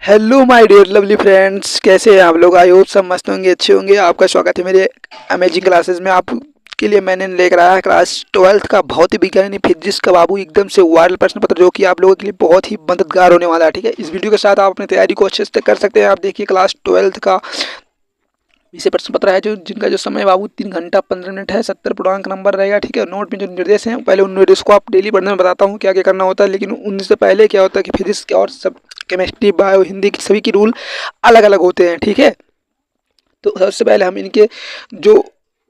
Hello my dear lovely friends, कैसे हैं आप लोग। आई होप सब मस्त होंगे, अच्छे होंगे। आपका स्वागत है मेरे अमेजिंग क्लासेस में। आपके लिए मैंने लेकर आया है क्लास 12th का भौतिक विज्ञान फिजिक्स का बाबू एकदम से वायरल प्रश्न पत्र, जो कि आप लोगों के लिए बहुत ही मददगार होने वाला है। ठीक है, इस वीडियो के साथ आप अपनी तैयारी को अच्छे से कर सकते हैं। आप देखिए क्लास 12th का विषय प्रश्न पत्र है, जो जिनका जो समय बाबू 3 घंटा 15 मिनट है। 70 पूर्णांक नंबर रहेगा। ठीक है, नोट में जो निर्देश हैं, पहले उन निर्देश को आप डेली पढ़ने में बताता हूँ क्या क्या करना होता है, लेकिन उनसे पहले क्या होता है कि फिजिक्स के और सब केमिस्ट्री बायो हिंदी की सभी की रूल अलग अलग होते हैं। ठीक है, तो सबसे पहले हम इनके जो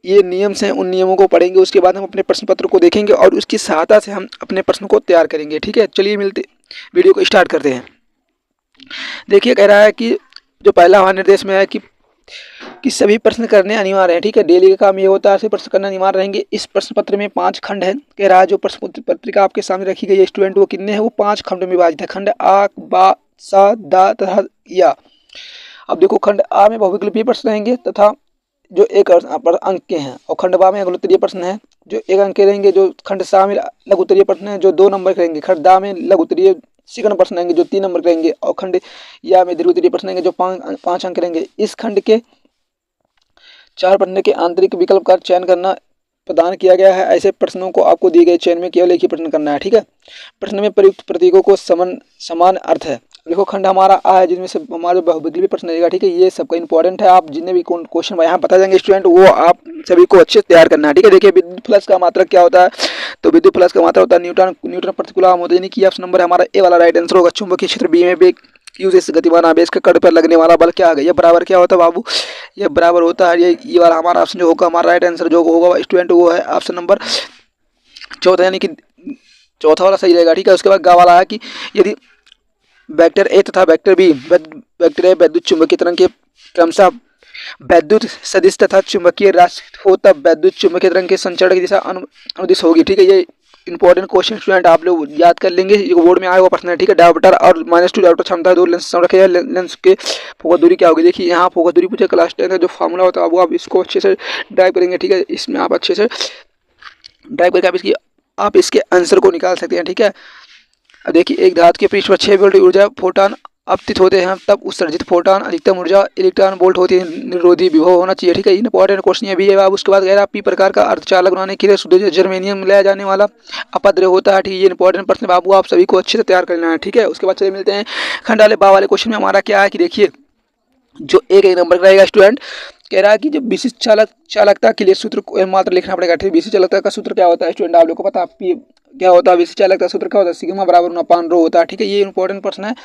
ये नियम्स हैं उन नियमों को पढ़ेंगे। उसके बाद हम अपने प्रश्न पत्र को देखेंगे और उसकी सहायता से हम अपने प्रश्न को तैयार करेंगे। ठीक है, चलिए मिलते वीडियो को स्टार्ट करते हैं। देखिए, कह रहा है कि जो पहला हमारा निर्देश में है कि सभी प्रश्न करने अनिवार्य है। ठीक है, डेली का काम ये होता है, सभी प्रश्न करना अनिवार्य रहेंगे। इस प्रश्न पत्र में 5 खंड है। कह रहा है जो प्रश्न पत्रिका आपके सामने रखी गई है स्टूडेंट, वो कितने हैं, वो 5 खंडों में विभाजित है। खंड आ, बा, सा, दा तथा या। अब देखो, खंड आ में बहुविकल्पीय प्रश्न रहेंगे तथा जो एक अंक के हैं, और खंड बा में अगलोत्तरीय प्रश्न है जो 1 अंक के रहेंगे। जो खंड सा में लघु उत्तरीय प्रश्न है जो 2 नंबर के रहेंगे। खंड दा में लघु उत्तरीय सेकंड प्रश्न रहेंगे जो 3 नंबर के रहेंगे, और खंड या में दीर्घ उत्तरीय प्रश्न रहेंगे जो 5 अंक रहेंगे। इस खंड के 4 पन्ने के आंतरिक विकल्प का चयन करना प्रदान किया गया है। ऐसे प्रश्नों को आपको दिए गए चयन में केवल एक ही प्रश्न करना है। ठीक है, प्रश्न में प्रयुक्त प्रतीकों को समान अर्थ है। देखो, खंड हमारा आ है, जिसमें से हमारे बहुविकल्पी प्रश्न रहेगा। ठीक है, ये सबका इंपॉर्टेंट है। आप जितने भी क्वेश्चन यहाँ बता देंगे स्टूडेंट, वो आप सभी को अच्छे से तैयार करना है। ठीक है, देखिए विद्युत फ्लक्स का मात्रक क्या होता है, तो विद्युत फ्लक्स का मात्रक होता है न्यूटन न्यूटन प्रति कूलम होता है। यानी कि ऑप्शन नंबर है हमारा ए वाला राइट आंसर होगा। चुंबकीय क्षेत्र बी में भी यूज इस गतिमान आवेश के कण पर लगने वाला बल क्या आ गया, बराबर क्या होता है बाबू, ये बराबर होता है ये वाला हमारा ऑप्शन जो होगा, हमारा राइट आंसर जो होगा स्टूडेंट, वो है ऑप्शन नंबर चौथा, यानी कि चौथा वाला सही रहेगा। ठीक है, उसके बाद गा वाला है कि यदि वेक्टर ए तथा वेक्टर बी वेक्टर ए वैद्युत चुंबकीय तरंग के क्रमशः वैद्युत सदिश तथा चुंबकीय राशि हो, तब वैद्युत चुंबकीय तरंग के संचरण की दिशा अनुदिश होगी। ठीक है, ये इंपॉर्टेंट क्वेश्चन स्टूडेंट आप लोग याद कर लेंगे, ये बोर्ड में आया हुआ प्रश्न है। ठीक है, डायमीटर और -2 डायमीटर क्षमता, दो लेंस रखे हैं। लेंस के फोकस दूरी क्या होगी, देखिए यहाँ फोकस दूरी पूछे क्लास 10 का जो फॉर्मूला होता है वो आप इसको अच्छे से ड्राइव करेंगे। ठीक है, इसमें आप अच्छे से ड्राइव करके आप इसके आंसर को निकाल सकते हैं। ठीक है, अब देखिए, एक धातु के पृष्ठ पर 6 वोल्ट ऊर्जा फोटॉन अपतित होते हैं, तब उत्सर्जित फोटॉन अधिकतम ऊर्जा इलेक्ट्रॉन वोल्ट होती है। निरोधी विभव होना चाहिए। ठीक है, इंपॉर्टेंट क्वेश्चन ये भी है। अब उसके बाद कह रहा पी प्रकार का अर्धचालक बनाने के लिए शुद्ध जर्मेनियम मिलाया जाने वाला अपद्रव्य होता है। ठीक है, ये इंपॉर्टेंट प्रश्न बाबू आप सभी को अच्छे से तैयार करना है। ठीक है, उसके बाद चलिए मिलते हैं खंड वाले बा वाले क्वेश्चन में। हमारा क्या है कि देखिए, जो एक नंबर का रहेगा स्टूडेंट, कह रहा है कि जब विशिष्ट चालकता के लिए सूत्र को मात्र लिखना पड़ेगा। ठीक है, विशिष्ट चालकता का सूत्र क्या होता है स्टूडेंट, आप लोग को पता है क्या होता है। विशिष्ट चालकता सूत्र क्या होता है, सिग्मा बराबर 1/ρ होता है। ठीक है, ये इंपॉर्टेंट प्रश्न है,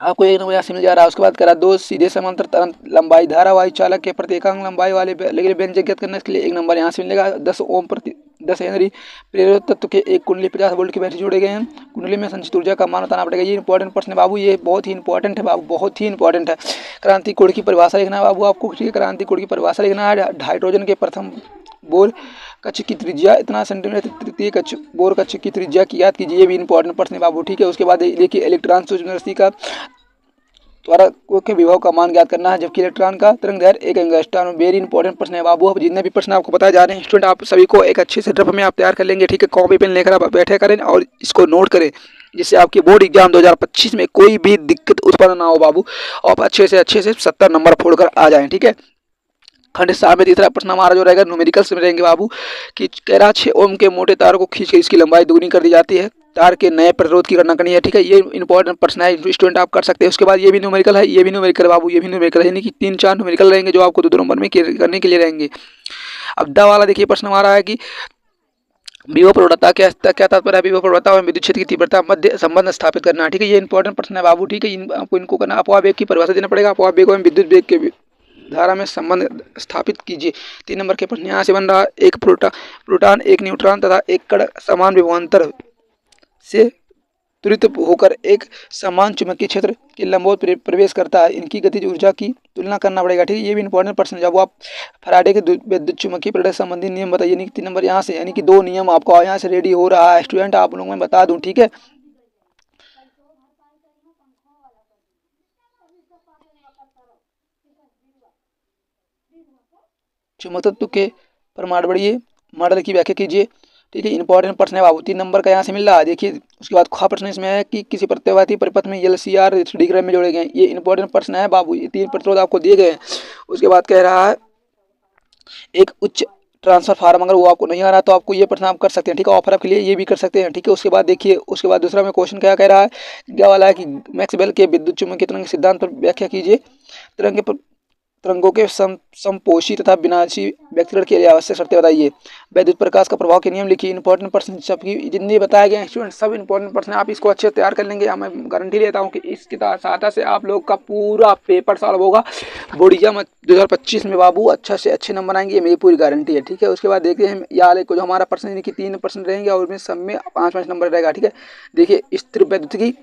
आपको एक नंबर यहाँ से मिल जा रहा है। उसके बाद करा दो सीधे समांतर तरंग लंबाई धारावाही चालक के प्रत्येकांक लंबाई वाले लेकिन व्यंजक ज्ञात करने के लिए 1 नंबर यहाँ से मिलेगा। 10 हेनरी प्रेरित तत्व के एक कुंडली 50 वोल्ट की बैटरी जोड़े गए हैं। कुंडली में संचित ऊर्जा का मान बताना पड़ेगा। ये इंपॉर्टेंट प्रश्न है बाबू, ये बहुत ही इंपॉर्टेंट है बाबू, बहुत ही इंपॉर्टेंट है। क्रांति कोण की परिभाषा लिखना है बाबू आपको। ठीक है, क्रांति कोण की परिभाषा लिखना है। हाइड्रोजन के प्रथम बोर कक्ष की त्रिज्या इतना सेंटीमीटर, तृतीय कक्ष बोर कक्ष की त्रिज्या की याद कीजिए। ये भी इंपॉर्टेंट प्रश्न है बाबू। ठीक है, उसके बाद देखिए इलेक्ट्रॉन सूक्ष्म रश्मि का द्वारा के विभव का मान ज्ञात करना है, जबकि इलेक्ट्रॉन का तरंग दैर्घ्य 1 एंगस्ट्रॉम। वेरी इंपॉर्टेंट प्रश्न है बाबू। अब जितने भी प्रश्न आपको बताए जा रहे हैं स्टूडेंट, आप सभी को एक अच्छे से ड्रफ में आप तैयार कर लेंगे। ठीक है, कॉपी पेन लेकर आप बैठे करें और इसको नोट करें, जिससे आपके बोर्ड एग्जाम 2025 में कोई भी दिक्कत उत्पन्न ना हो बाबू, और अच्छे से 70 नंबर फोड़कर आ जाएं। ठीक है, खंड सा में तीसरा प्रश्न हमारा जो रहेगा न्यूमेरिकल्स में रहेंगे बाबू, कि कह रहा 6 ओम के मोटे तार को खींचकर इसकी लंबाई दुगनी कर दी जाती है। तार के नए प्रतिरोध की गणना करनी है। ठीक है, ये इंपॉर्टेंट प्रश्न है, स्टूडेंट आप कर सकते हैं। उसके बाद ये भी न्यूमेरिकल है, ये भी न्यूमेरिकल है बाबू, ये भी न्यूमेरिकल है, यानी कि 3-4 न्यूमेरिकल रहेंगे जो आपको 2 नंबर में करने के लिए रहेंगे। अब द वाला देखिए प्रश्न हमारा है कि विभव प्रवणता क्या तात्पर्य है, विभव प्रवणता और विद्युत क्षेत्र की तीव्रता मध्य संबंध स्थापित करना। ठीक है, ये इंपॉर्टेंट प्रश्न है बाबू। ठीक है, आपको इनको करना। अपवाह वेग की परिभाषा देना पड़ेगा। अपवाह वेग और विद्युत वेग के धारा में संबंध स्थापित कीजिए। 3 नंबर के प्रश्न यहाँ से बन रहा है। एक प्रोटॉन एक न्यूट्रॉन तथा एक कण समान विभवांतर से त्वरित होकर एक समान चुंबकीय क्षेत्र के लंबवत प्रवेश करता है। इनकी गतिज ऊर्जा की तुलना करना पड़ेगा। ठीक है, ये भी इंपॉर्टेंट प्रश्न है। जब आप फैराडे के विद्युत चुंबकीय प्रेरण संबंधी नियम बताइए। यानी कि 3 नंबर यहाँ से, यानी कि 2 नियम आपको यहाँ से रेडी हो रहा है स्टूडेंट, आप लोगों मैं बता दूं। ठीक है, चुंबक तत्व के परमाणु मॉडल की व्याख्या कीजिए। ठीक है। इंपॉर्टेंट प्रश्न है बाबू, 3 नंबर का यहाँ से मिल रहा है। देखिए उसके बाद ख प्रश्न इसमें है कि किसी प्रत्यावर्ती परिपथ में LCR डिग्राम में जोड़े गए हैं। ये इंपॉर्टेंट प्रश्न है बाबू, ये 3 प्रतिरोध आपको दिए गए हैं। उसके बाद कह रहा है एक उच्च ट्रांसफर फार्म, अगर वो आपको नहीं आ रहा तो आपको ये प्रश्न आप कर सकते हैं, ठीक है। ऑफर आपके लिए ये भी कर सकते हैं, ठीक है। उसके बाद देखिए, उसके बाद दूसरा में क्वेश्चन क्या कह रहा है, क्या वाला है कि मैक्सवेल के विद्युत चुम्बकीय तरंग सिद्धांत पर व्याख्या कीजिए। तरंगों के समपोषी तथा विनाशी व्यक्तिगण के लिए आवश्यक शर्तें बताइए। वैद्युत प्रकाश का प्रभाव के नियम लिखिए। इंपॉर्टेंट प्रश्न सबकी जितने बताए गए हैं स्टूडेंट, सब इंपॉर्टेंट प्रश्न आप इसको अच्छे से तैयार कर लेंगे। मैं गारंटी लेता हूँ कि इसकी सहायता से आप लोग का पूरा पेपर सॉल्व होगा। बोर्ड एग्जाम 2025 में बाबू अच्छा से अच्छे नंबर आएंगे, ये मेरी पूरी गारंटी है, ठीक है। उसके बाद देखते हैं यार को जो हमारा पर्सन की 3% रहेंगे और उसमें सब में 5-5 नंबर रहेगा, ठीक है। देखिए स्थिर वैद्युतिकी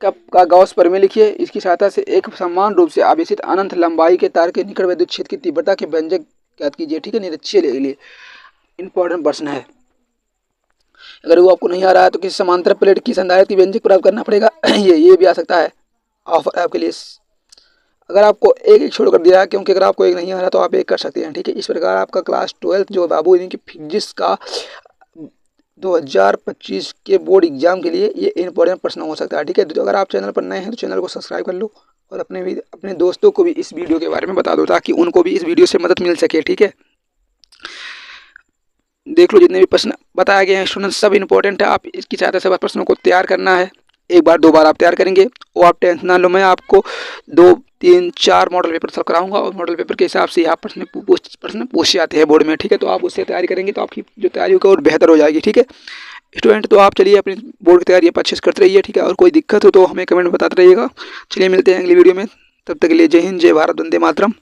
का गॉस प्रमेय लिखिए। इसकी सहायता से एक समान रूप से आवेशित अनंत लंबाई के तार के निकट विद्युत क्षेत्र की तीव्रता के व्यंजक ज्ञात कीजिए, ठीक है। निरक्षीय के लिए इंपॉर्टेंट प्रश्न है। अगर वो आपको नहीं आ रहा है तो किसी समांतर प्लेट की संधारित्र की व्यंजक प्राप्त करना पड़ेगा। ये भी आ सकता है, ऑफर है आपके लिए। अगर आपको एक छोड़ कर दिया है, क्योंकि अगर आपको एक नहीं आ रहा तो आप एक कर सकते हैं, ठीक है। इस प्रकार आपका क्लास 12 जो बाबू इनकी फिजिक्स का 2025 के बोर्ड एग्जाम के लिए ये इंपॉर्टेंट प्रश्न हो सकता है, ठीक है। तो अगर आप चैनल पर नए हैं तो चैनल को सब्सक्राइब कर लो और अपने दोस्तों को भी इस वीडियो के बारे में बता दो, ताकि उनको भी इस वीडियो से मदद मिल सके, ठीक है। देख लो जितने भी प्रश्न बताए गए हैं स्टूडेंट, सब इंपॉर्टेंट है। आप इसकी सहायता से प्रश्नों को तैयार करना है। एक बार 2 बार आप तैयार करेंगे वो आप टेंशन ना लो, मैं आपको 2, 3, 4 मॉडल पेपर सॉल्व कराऊंगा और मॉडल पेपर के हिसाब से आप प्रश्न पूछे जाते हैं बोर्ड में, ठीक है। तो आप उससे तैयारी करेंगे तो आपकी जो तैयारी होगी और बेहतर हो जाएगी, ठीक है स्टूडेंट। तो आप चलिए अपनी बोर्ड की तैयारी अच्छे से करते रहिए, ठीक है। और कोई दिक्कत हो तो हमें कमेंट में बताते रहिएगा। चलिए मिलते हैं अगली वीडियो में, तब तक के लिए जय हिंद, जय भारत, वंदे मातरम।